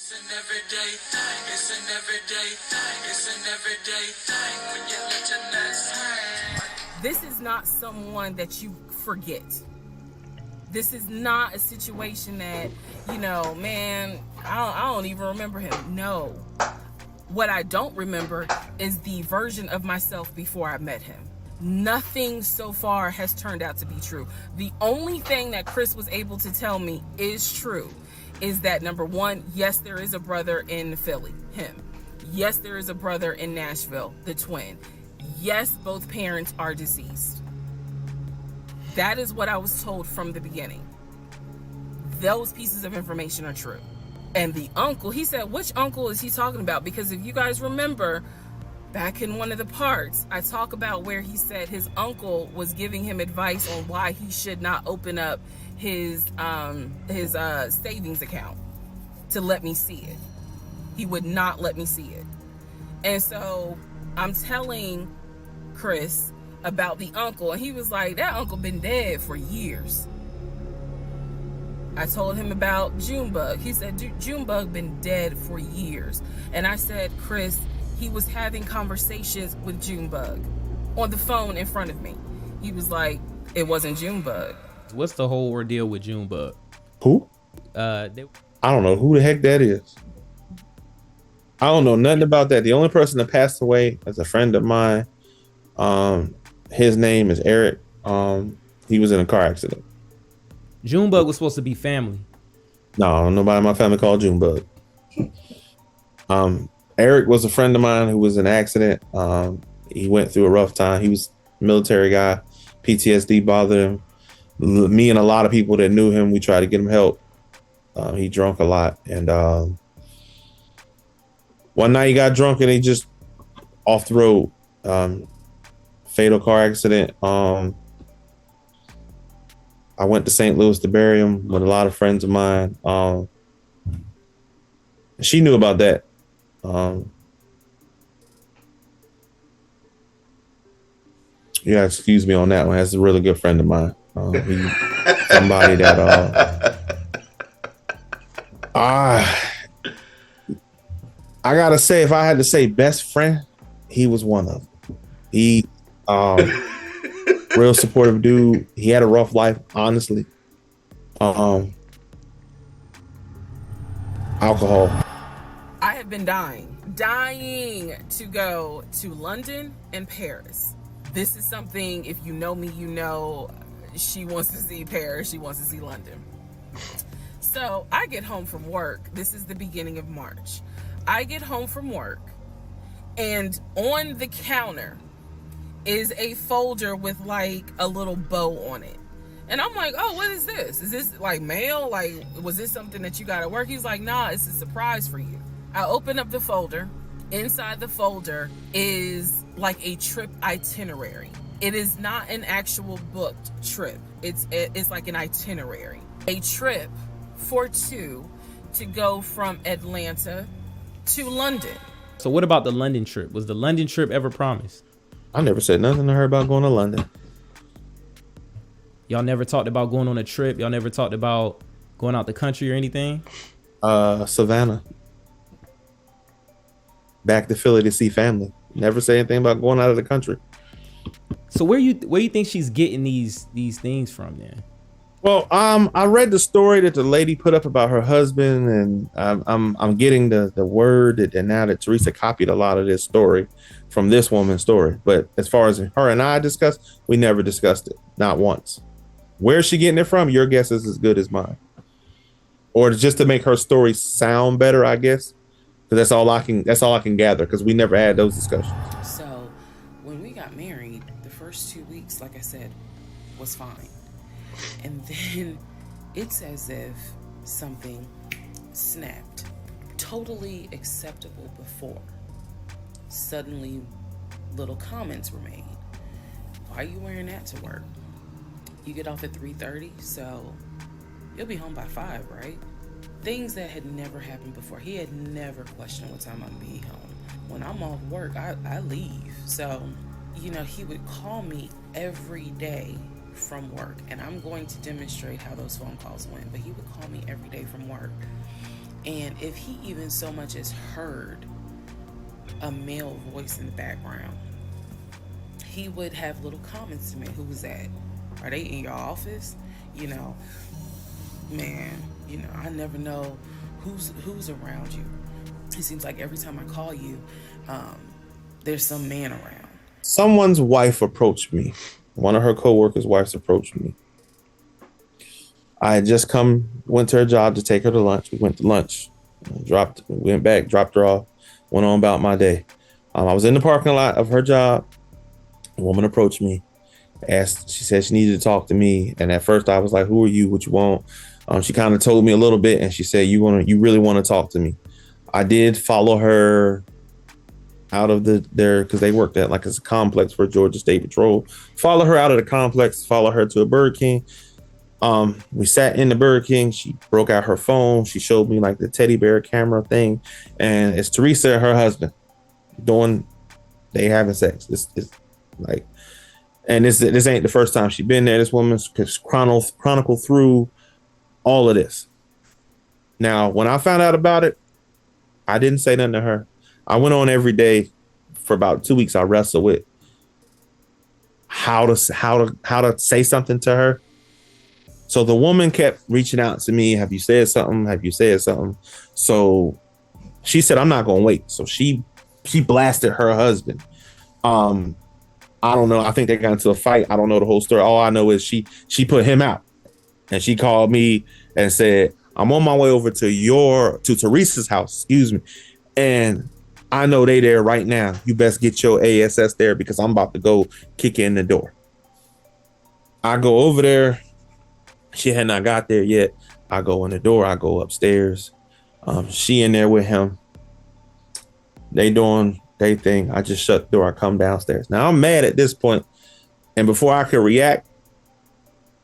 It's an everyday thing. It's an everyday thing. It's an everyday thing when you let your nuts hang. This is not someone that you forget. This is not a situation that, you know, man, I don't even remember him. No. What I don't remember is the version of myself before I met him. Nothing so far has turned out to be true. The only thing that Chris was able to tell me is true is that, number one, yes, there is a brother in Philly, him. Yes, there is a brother in Nashville, the twin. Yes, both parents are deceased. That is what I was told from the beginning. Those pieces of information are true. And the uncle, he said, which uncle is he talking about? Because if you guys remember, back in one of the parts, I talk about where he said his uncle was giving him advice on why he should not open up his savings account to let me see it. He would not let me see it. And so I'm telling Chris about the uncle, and he was like, that uncle been dead for years. I told him about Junebug. He said, Junebug been dead for years. And I said, Chris, he was having conversations with Junebug on the phone in front of me. He was like, it wasn't Junebug. What's the whole ordeal with Junebug? Who? I don't know who the heck that is. I don't know nothing about that. The only person that passed away is a friend of mine. His name is Eric. He was in a car accident. Junebug was supposed to be family. No, nobody in my family called Junebug. Eric was a friend of mine who was in an accident. He went through a rough time. He was a military guy. PTSD bothered him. Me and a lot of people that knew him, we tried to get him help. He drank a lot. And one night he got drunk and he just off the road. Fatal car accident. I went to St. Louis to bury him with a lot of friends of mine. She knew about that. You gotta excuse me on that one. That's a really good friend of mine. He's somebody that I gotta say, if I had to say best friend, he was one of them. He real supportive dude. He had a rough life, honestly. Alcohol. I have been dying to go to London and Paris. This is something, if you know me, you know she wants to see Paris, she wants to see London. So I get home from work. This is the beginning of March. I get home from work, and on the counter is a folder with like a little bow on it. And I'm like, oh, what is this? Is this like mail? Like, was this something that you got at work? He's like, nah, it's a surprise for you. I open up the folder. Inside the folder is like a trip itinerary. It is not an actual booked trip. It's like an itinerary. A trip for two to go from Atlanta to London. So what about the London trip? Was the London trip ever promised? I never said nothing to her about going to London. Y'all never talked about going on a trip? Y'all never talked about going out the country or anything? Savannah. Back to Philly to see family. Never say anything about going out of the country. So where you think she's getting these things from then? Well, I read the story that the lady put up about her husband, and I'm getting the word that now that Teresa copied a lot of this story from this woman's story. But as far as her and I discussed, we never discussed it, not once. Where's she getting it from? Your guess is as good as mine. Or just to make her story sound better, I guess. Because that's all I can gather, because we never had those discussions. So when we got married, the first 2 weeks, like I said, was fine. And then it's as if something snapped. Totally acceptable before. Suddenly, little comments were made. Why are you wearing that to work? You get off at 3:30, so you'll be home by 5, right? Things that had never happened before. He had never questioned what time I'm be home. When I'm off work, I leave. So, you know, he would call me every day from work, and I'm going to demonstrate how those phone calls went, but he would call me every day from work. And if he even so much as heard a male voice in the background, he would have little comments to make. Who was that? Are they in your office? You know, man, you know, I never know who's around you. It seems like every time I call you, there's some man around. Someone's wife approached me. One of her coworkers' wives approached me. I had just went to her job to take her to lunch. We went to lunch, went back, dropped her off, went on about my day. I was in the parking lot of her job. A woman approached me, she said she needed to talk to me. And at first I was like, who are you? What you want? She kind of told me a little bit, and she said, you really want to talk to me? I did follow her out of there because they worked at like it's a complex for Georgia State Patrol. Follow her out of the complex, follow her to a Burger King. We sat in the Burger King. She broke out her phone. She showed me like the teddy bear camera thing, and it's Teresa and her husband they having sex. It's like, and this ain't the first time she been there. This woman's chronicled through all of this. Now, when I found out about it, I didn't say nothing to her. I went on every day for about 2 weeks. I wrestled with how to say something to her. So the woman kept reaching out to me. Have you said something? Have you said something? So she said, I'm not going to wait. So she blasted her husband. I don't know. I think they got into a fight. I don't know the whole story. All I know is she put him out, and she called me and said, I'm on my way over to Teresa's house, excuse me. And I know they there right now. You best get your ASS there because I'm about to go kick in the door. I go over there. She had not got there yet. I go in the door. I go upstairs. She in there with him. They doing their thing. I just shut the door. I come downstairs. Now I'm mad at this point. And before I could react,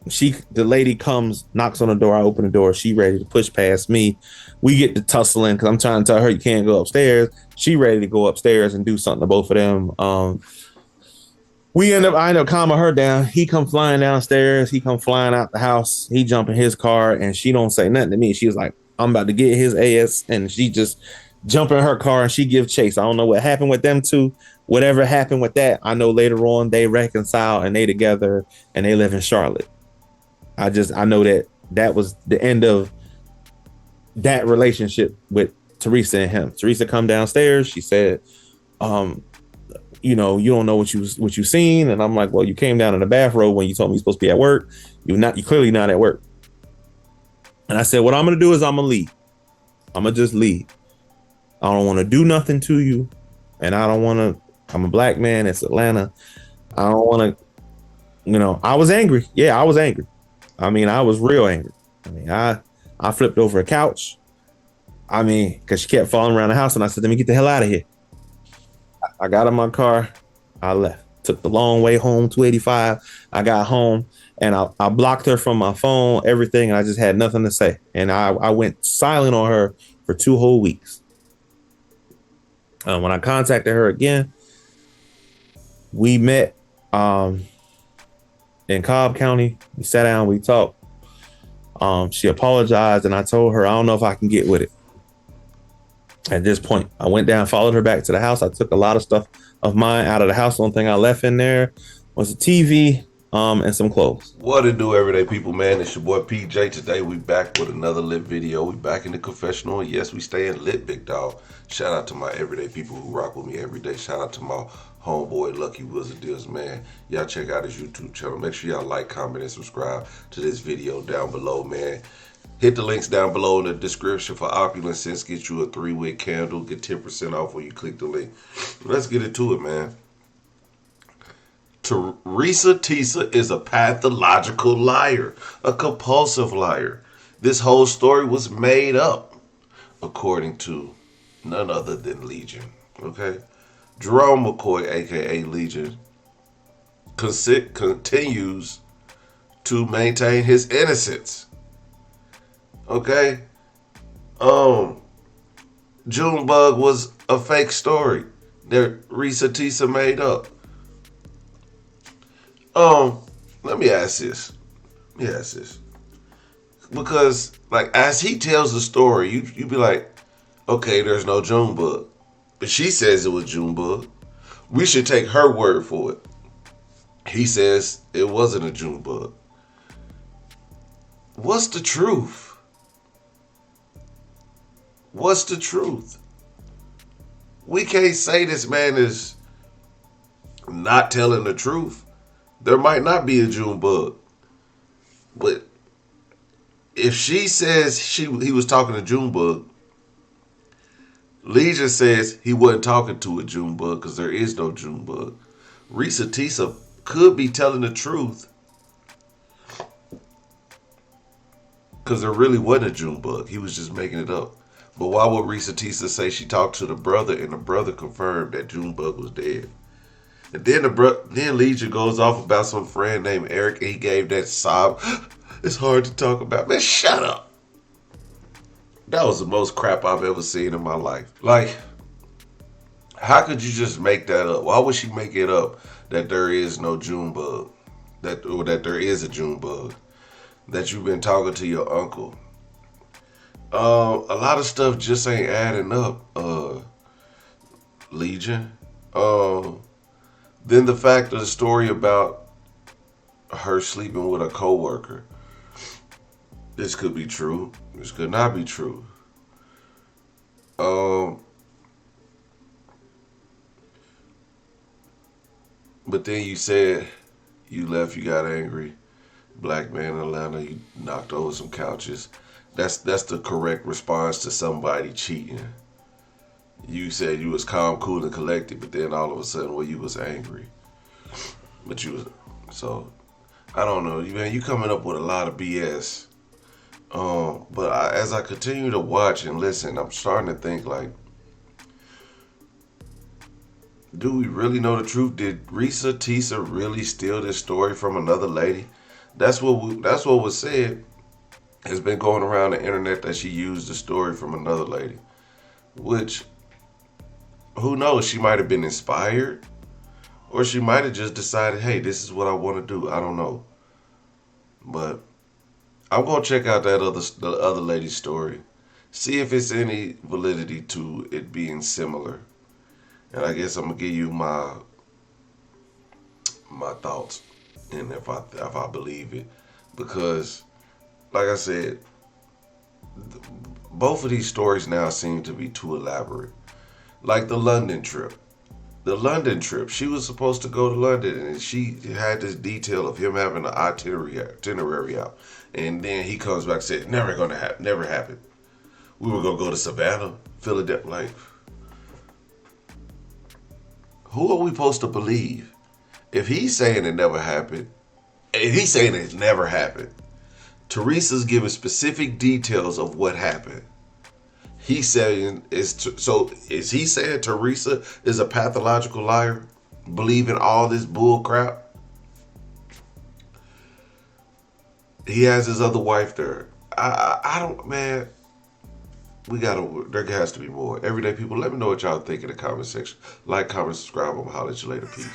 the lady comes, knocks on the door. I open the door. She ready to push past me. We get to tussling because I'm trying to tell her you can't go upstairs. She ready to go upstairs and do something to both of them. I end up calming her down. He come flying downstairs. He come flying out the house. He jump in his car, and she don't say nothing to me. She was like, I'm about to get his ass. And she just jump in her car and she give chase. I don't know what happened with them two. Whatever happened with that, I know later on they reconcile and they together and they live in Charlotte. I know that was the end of that relationship with Teresa and him. Teresa come downstairs. She said, you don't know what you seen. And I'm like, well, you came down in the bathrobe when you told me you're supposed to be at work. You clearly not at work. And I said, what I'm going to do is I'm going to leave. I'm going to just leave. I don't want to do nothing to you. And I don't want to, I'm a black man. It's Atlanta. I don't want to, I was angry. Yeah, I was angry. I mean, I was real angry. I mean, I flipped over a couch. I mean, because she kept falling around the house, and I said, let me get the hell out of here. I got in my car. I left. Took the long way home, 285. I got home, and I blocked her from my phone, everything, and I just had nothing to say. And I went silent on her for 2 whole weeks. When I contacted her again, we met in Cobb County. We sat down, we talked. She apologized, and I told her, I don't know if I can get with it. At this point, I went down, followed her back to the house. I took a lot of stuff of mine out of the house. The only thing I left in there was a TV and some clothes. What it do, everyday people, man? It's your boy PJ. Today we back with another lit video. We back in the confessional, and yes, we staying lit, big dog. Shout out to my everyday people who rock with me every day. Shout out to my homeboy Lucky Wizard Deals, man. Y'all check out his YouTube channel. Make sure y'all like, comment, and subscribe to this video down below, man. Hit the links down below in the description for Opulence Scents. Get you a 3-wick candle. Get 10% off when you click the link. Let's get into it, man. ReesaTeesa is a pathological liar, a compulsive liar. This whole story was made up, according to none other than Legion. Okay, Jerome McCoy, aka Legion, continues to maintain his innocence. Okay, Junebug was a fake story that ReesaTeesa made up. Let me ask this. because like as he tells the story, you be like, okay, there's no June bug, but she says it was June bug. We should take her word for it. He says it wasn't a June bug. What's the truth? What's the truth? We can't say this man is not telling the truth. There might not be a June bug. But if she says he was talking to June bug, Leisure says he wasn't talking to a June bug because there is no June bug. ReesaTeesa could be telling the truth because there really wasn't a June bug. He was just making it up. But why would ReesaTeesa say she talked to the brother and the brother confirmed that June bug was dead? And then then Leisure goes off about some friend named Eric and he gave that sob. It's hard to talk about. Man, shut up. That was the most crap I've ever seen in my life. Like, how could you just make that up? Why would she make it up that there is no June bug? Or that there is a June bug? That you've been talking to your uncle? A lot of stuff just ain't adding up, Legion. Then the fact of the story about her sleeping with a coworker. This could be true. This could not be true. But then you said you left, you got angry. Black man in Atlanta, you knocked over some couches. That's the correct response to somebody cheating. You said you was calm, cool, and collected, but then all of a sudden, well, you was angry. But you was, so, I don't know. Man, you coming up with a lot of BS. But as I continue to watch and listen, I'm starting to think like, do we really know the truth? Did ReesaTeesa really steal this story from another lady? That's what was said. It's been going around the internet that she used the story from another lady. Which, who knows? She might have been inspired. Or she might have just decided, hey, this is what I want to do. I don't know. But I'm going to check out the other lady's story. See if it's any validity to it being similar. And I guess I'm going to give you my thoughts. And if I believe it. Because, like I said, both of these stories now seem to be too elaborate. Like the London trip. The London trip. She was supposed to go to London and she had this detail of him having an itinerary out. And then he comes back and said, never happened. We were going to go to Savannah, Philadelphia. Like, who are we supposed to believe? If he's saying it never happened, and he's saying it never happened, Teresa's giving specific details of what happened. He's saying, is he saying Teresa is a pathological liar, believing all this bull crap? He has his other wife there. I don't, man. There has to be more. Everyday people, let me know what y'all think in the comment section. Like, comment, subscribe. I'm gonna holler at you later. Peace.